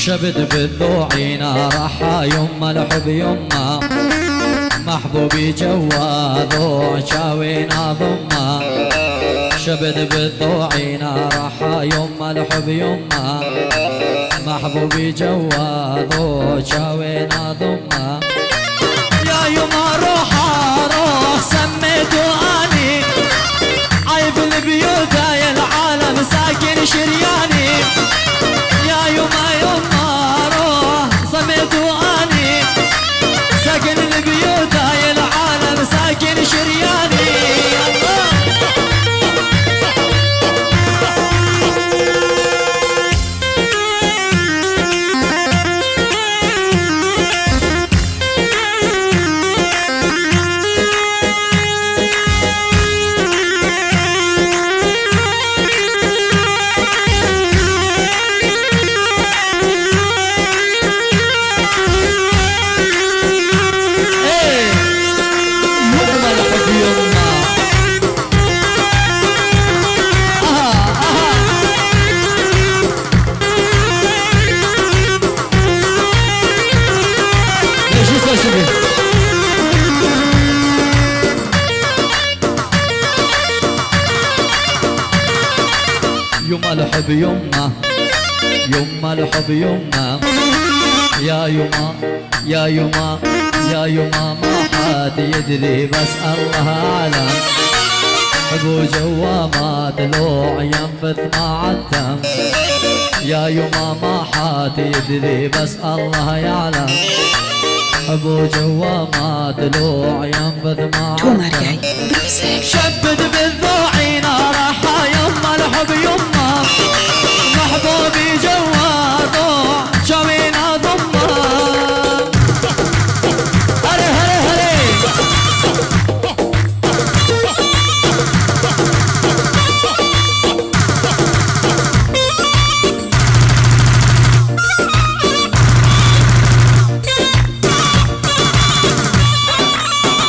شبد بالذوعي نارحها يما الحب يما محبوبي جوا ذوع شاوينا ضمه شبد بالذوعي نارحها يما الحب يما محبوبي جوا ذوع شاوينا ضمه يا يما روح سميتو اني عيب البيوت يا العالم ساكن شرياني يا يما روح سميتو اني ساكن البيوت يا العالم ساكن شرياني يما الحب يما يما الحب يما يا يما يا يما يا يما ما حد يدري بس الله أعلم حبو جوا ما دلوع ينفث ما عدم يا يما ما حد يدري بس الله يعلم حبو جوا ما دلوع ينفث ما عدم شبد بالذوق